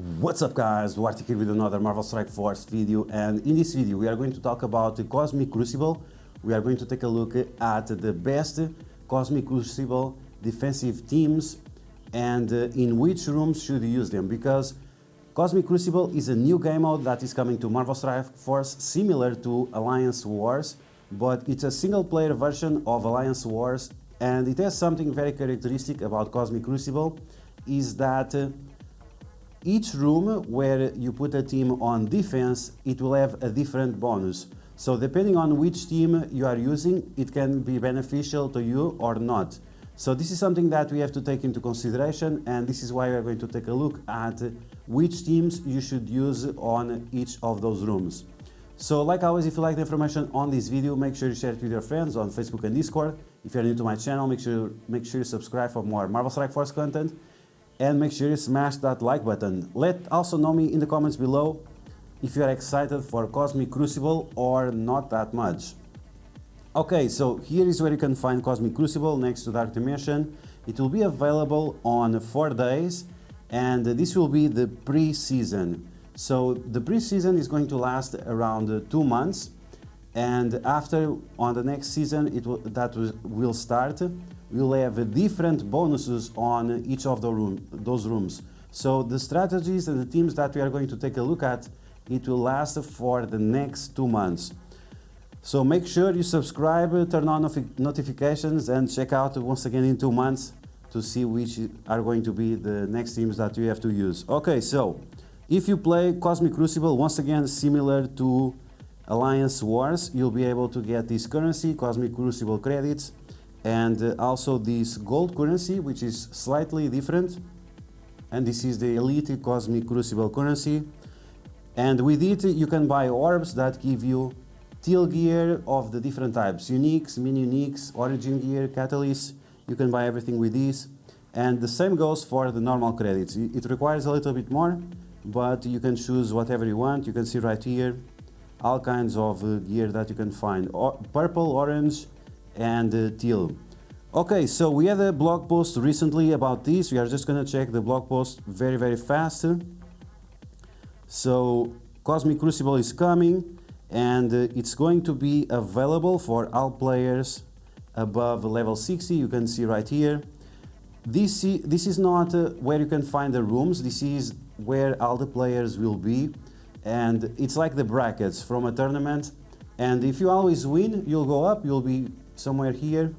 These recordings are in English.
What's up guys, DuArktik here with another Marvel Strike Force video, and in this video we are going to talk about the Cosmic Crucible. We are going to take a look at the best Cosmic Crucible defensive teams and in which rooms should you use them, because Cosmic Crucible is a new game mode that is coming to Marvel Strike Force, similar to Alliance Wars, but it's a single player version of Alliance Wars, and it has something very characteristic about Cosmic Crucible, is that each room where you put a team on defense, it will have a different bonus. So depending on which team you are using, it can be beneficial to you or not. So this is something that we have to take into consideration, and this is why we are going to take a look at which teams you should use on each of those rooms. So like always, if you like the information on this video, make sure you share it with your friends on Facebook and Discord. If you're new to my channel, make sure you subscribe for more Marvel Strike Force content. And make sure you smash that like button. Let also know me in the comments below if you are excited for Cosmic Crucible or not that much. Okay, so here is where you can find Cosmic Crucible next to Dark Dimension. It will be available on 4 days, and this will be the pre-season. So the pre-season is going to last around 2 months, and after, on the next season, will start. We'll have different bonuses on each of those rooms. So the strategies and the teams that we are going to take a look at, it will last for the next 2 months. So make sure you subscribe, turn on notifications, and check out once again in 2 months to see which are going to be the next teams that you have to use. Okay, so if you play Cosmic Crucible, once again similar to Alliance Wars, you'll be able to get this currency, Cosmic Crucible credits, and also this gold currency, which is slightly different, and this is the Elite Cosmic Crucible currency. And with it you can buy orbs that give you teal gear of the different types, uniques, mini uniques, origin gear, catalysts. You can buy everything with these, and the same goes for the normal credits. It requires a little bit more, but you can choose whatever you want. You can see right here all kinds of gear that you can find, purple, orange, and teal. Okay, so we had a blog post recently about this. We are just gonna check the blog post very fast. So Cosmic Crucible is coming, and it's going to be available for all players above level 60. You can see right here. This is not where you can find the rooms. This is where all the players will be, and it's like the brackets from a tournament. And if you always win, you'll go up, you'll be somewhere here,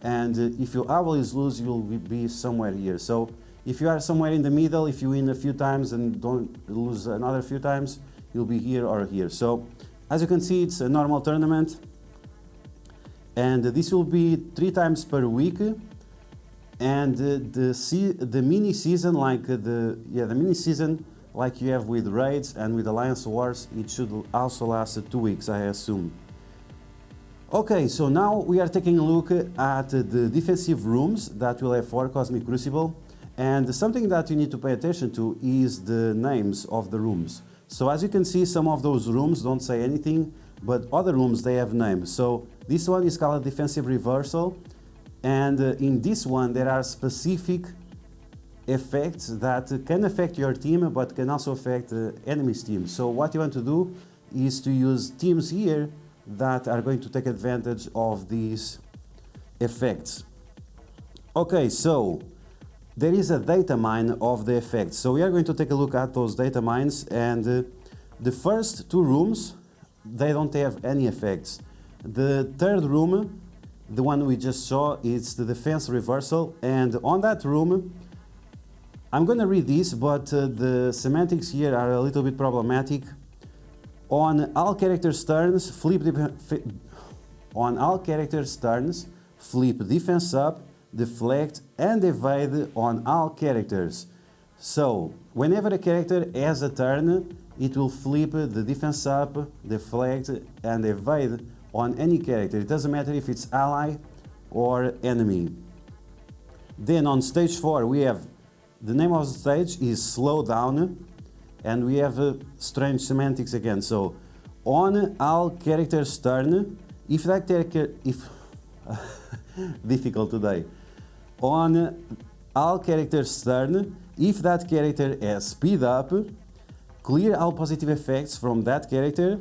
and if you always lose, you'll be somewhere here. So if you are somewhere in the middle, if you win a few times and don't lose another few times, you'll be here or here. So as you can see, it's a normal tournament, and this will be 3 times per week. And the mini season, like the mini season, like you have with raids and with Alliance Wars, it should also last 2 weeks, I assume. Okay, so now we are taking a look at the defensive rooms that will have for Cosmic Crucible, and something that you need to pay attention to is the names of the rooms. So as you can see, some of those rooms don't say anything, but other rooms, they have names. So this one is called Defensive Reversal, and in this one there are specific effects that can affect your team but can also affect the enemy's team. So what you want to do is to use teams here that are going to take advantage of these effects. Okay, so there is a data mine of the effects. So we are going to take a look at those data mines, and the first 2 rooms, they don't have any effects. The third room, the one we just saw, it's the Defense Reversal, and on that room, I'm gonna read this, but the semantics here are a little bit problematic. On all characters' turns, flip defense up, deflect, and evade on all characters. So whenever a character has a turn, it will flip the defense up, deflect, and evade on any character. It doesn't matter if it's ally or enemy. Then on stage 4, we have the name of the stage is Slow Down, and we have strange semantics again. So on all characters' turn, if that character, difficult today, on all characters' turn. If that character has speed up, clear all positive effects from that character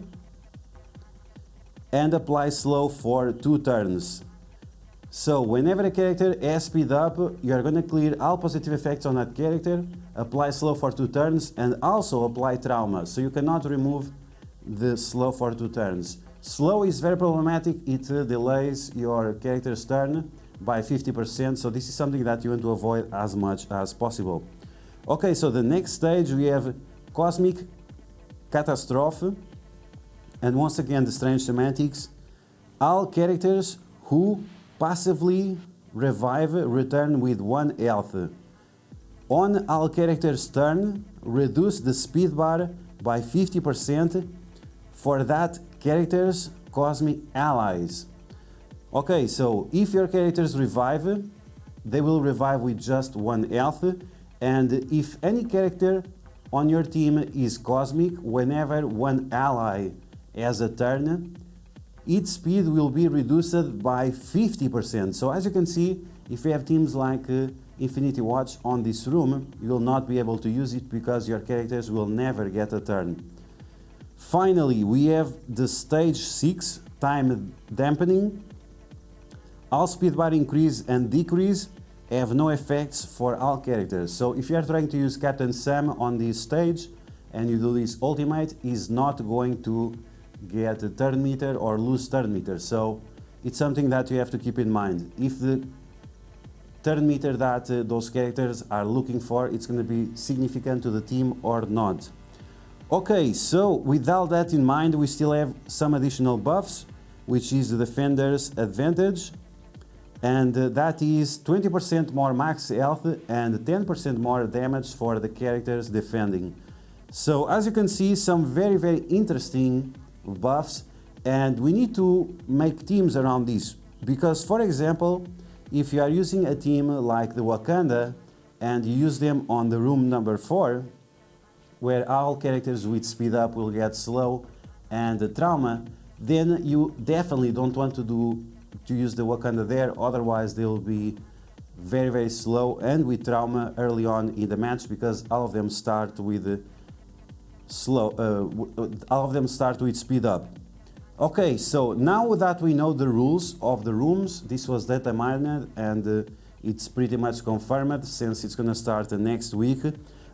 and apply slow for 2 turns. So whenever a character has speed up, you are going to clear all positive effects on that character, apply slow for 2 turns, and also apply trauma. So you cannot remove the slow for 2 turns. Slow is very problematic. It delays your character's turn by 50%, so this is something that you want to avoid as much as possible. Okay, so the next stage we have Cosmic Catastrophe, and once again the strange semantics. All characters who passively revive return with 1 health. On all characters' turn, reduce the speed bar by 50% for that character's cosmic allies. Okay, so if your characters revive, they will revive with just 1 health, and if any character on your team is cosmic, whenever 1 ally has a turn, its speed will be reduced by 50%. So as you can see, if you have teams like Infinity Watch on this room, you will not be able to use it because your characters will never get a turn. Finally, we have the stage 6, time dampening. All speed bar increase and decrease have no effects for all characters. So if you are trying to use Captain Sam on this stage and you do this ultimate, is not going to get a turn meter or lose turn meter. So it's something that you have to keep in mind. If the turn meter that those characters are looking for, it's going to be significant to the team or not. Okay, so with all that in mind, we still have some additional buffs, which is the Defender's Advantage, and that is 20% more max health and 10% more damage for the characters defending. So as you can see, some very interesting buffs, and we need to make teams around this, because for example, if you are using a team like the Wakanda and you use them on the room number 4, where all characters with speed up will get slow and the trauma, then you definitely don't want to use the Wakanda there, otherwise they'll be very slow and with trauma early on in the match, because all of them start with speed up. Okay, so now that we know the rules of the rooms, this was data mined and it's pretty much confirmed since it's gonna start next week.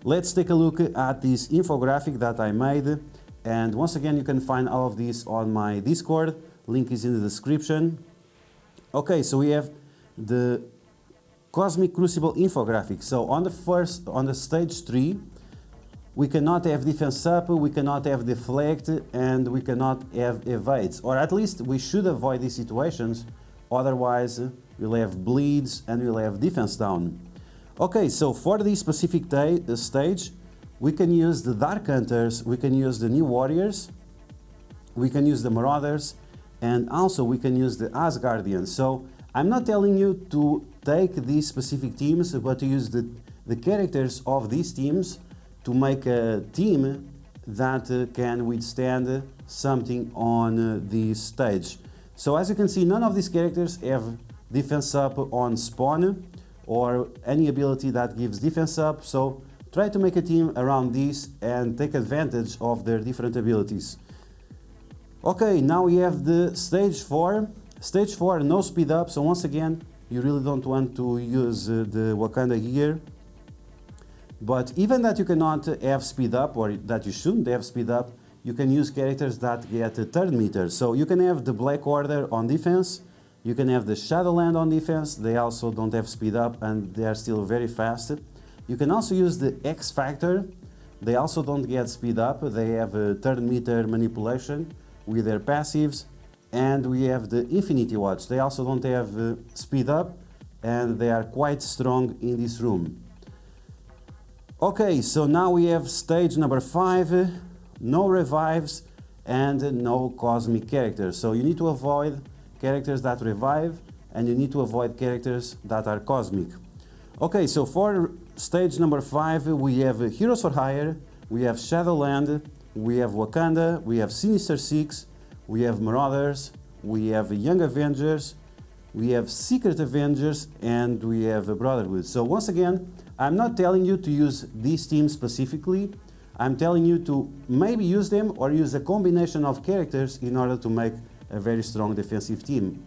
Let's take a look at this infographic that I made, and once again you can find all of this on my Discord, link is in the description. Okay, so we have the Cosmic Crucible infographic. So on the stage 3, we cannot have defense up, we cannot have deflect, and we cannot have evades, or at least we should avoid these situations, otherwise we'll have bleeds and we'll have defense down. Okay, so for this specific stage, we can use the Dark Hunters, we can use the New Warriors, we can use the Marauders, and also we can use the Asgardians. So I'm not telling you to take these specific teams, but to use the characters of these teams to make a team that can withstand something on this stage. So as you can see, none of these characters have defense up on spawn or any ability that gives defense up, so try to make a team around this and take advantage of their different abilities. Okay, now we have the stage 4. Stage 4, no speed up, so once again, you really don't want to use the Wakanda here. But even that you cannot have speed up, or that you shouldn't have speed up, you can use characters that get a turn meter. So you can have the Black Order on defense, you can have the Shadowland on defense, they also don't have speed up and they are still very fast. You can also use the X Factor, they also don't get speed up, they have a turn meter manipulation with their passives. And we have the Infinity Watch, they also don't have speed up and they are quite strong in this room. Okay, so now we have stage number 5, no revives and no cosmic characters. So you need to avoid characters that revive and you need to avoid characters that are cosmic. Okay, so for stage number 5, we have Heroes for Hire, we have Shadowland, we have Wakanda, we have Sinister Six, we have Marauders, we have Young Avengers, we have Secret Avengers, and we have a Brotherhood. So once again, I'm not telling you to use these teams specifically. I'm telling you to maybe use them or use a combination of characters in order to make a very strong defensive team.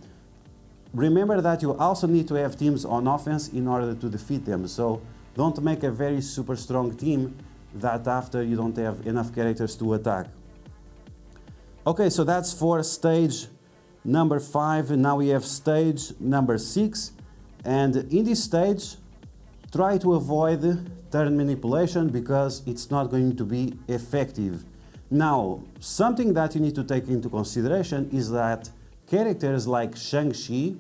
Remember that you also need to have teams on offense in order to defeat them. So don't make a very super strong team that after you don't have enough characters to attack. Okay, so that's for stage number 5. Now we have stage number 6. And in this stage, try to avoid turn manipulation because it's not going to be effective. Now, something that you need to take into consideration is that characters like Shang-Chi,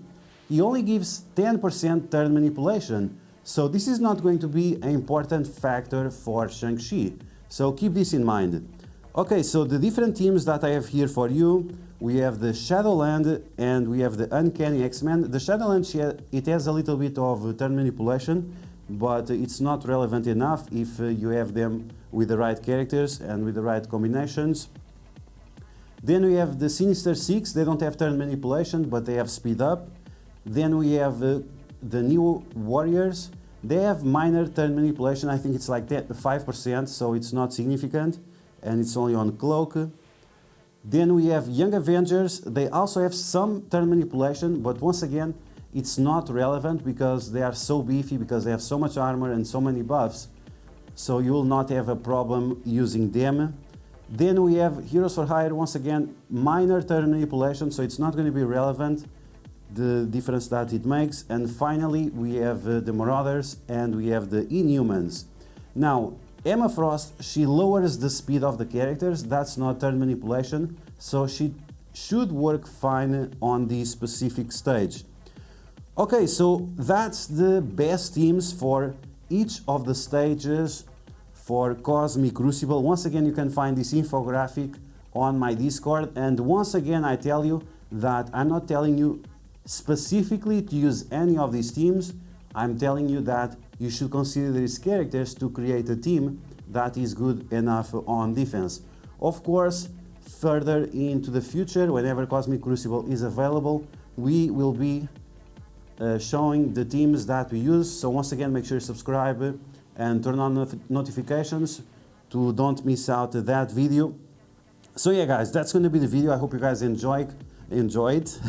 he only gives 10% turn manipulation. So this is not going to be an important factor for Shang-Chi. So keep this in mind. Okay, so the different teams that I have here for you, we have the Shadowland and we have the Uncanny X-Men. The Shadowland, it has a little bit of turn manipulation, but it's not relevant enough if you have them with the right characters and with the right combinations. Then we have the Sinister Six. They don't have turn manipulation, but they have speed up. Then we have the New Warriors. They have minor turn manipulation. I think it's like 5%, so it's not significant, and it's only on Cloak. Then we have Young Avengers. They also have some turn manipulation, but once again, it's not relevant because they are so beefy, because they have so much armor and so many buffs, so you will not have a problem using them. Then we have Heroes for Hire. Once again, minor turn manipulation, so it's not going to be relevant, the difference that it makes. And finally, we have the Marauders and we have the Inhumans. Now, Emma Frost, she lowers the speed of the characters. That's not turn manipulation, so she should work fine on this specific stage. Okay, so that's the best teams for each of the stages for Cosmic Crucible. Once again, you can find this infographic on my Discord. And once again, I tell you that I'm not telling you specifically to use any of these teams. I'm telling you that you should consider these characters to create a team that is good enough on defense. Of course, further into the future, whenever Cosmic Crucible is available, we will be showing the teams that we use. So once again, make sure you subscribe and turn on notifications to don't miss out that video. So yeah, guys, that's going to be the video. I hope you guys enjoy it.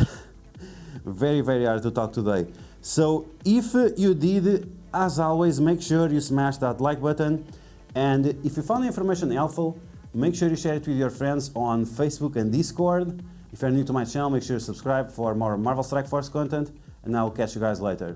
Very, very hard to talk today. So if you did, as always, make sure you smash that like button. And if you found the information helpful, make sure you share it with your friends on Facebook and Discord. If you're new to my channel, make sure you subscribe for more Marvel Strike Force content. And I'll catch you guys later.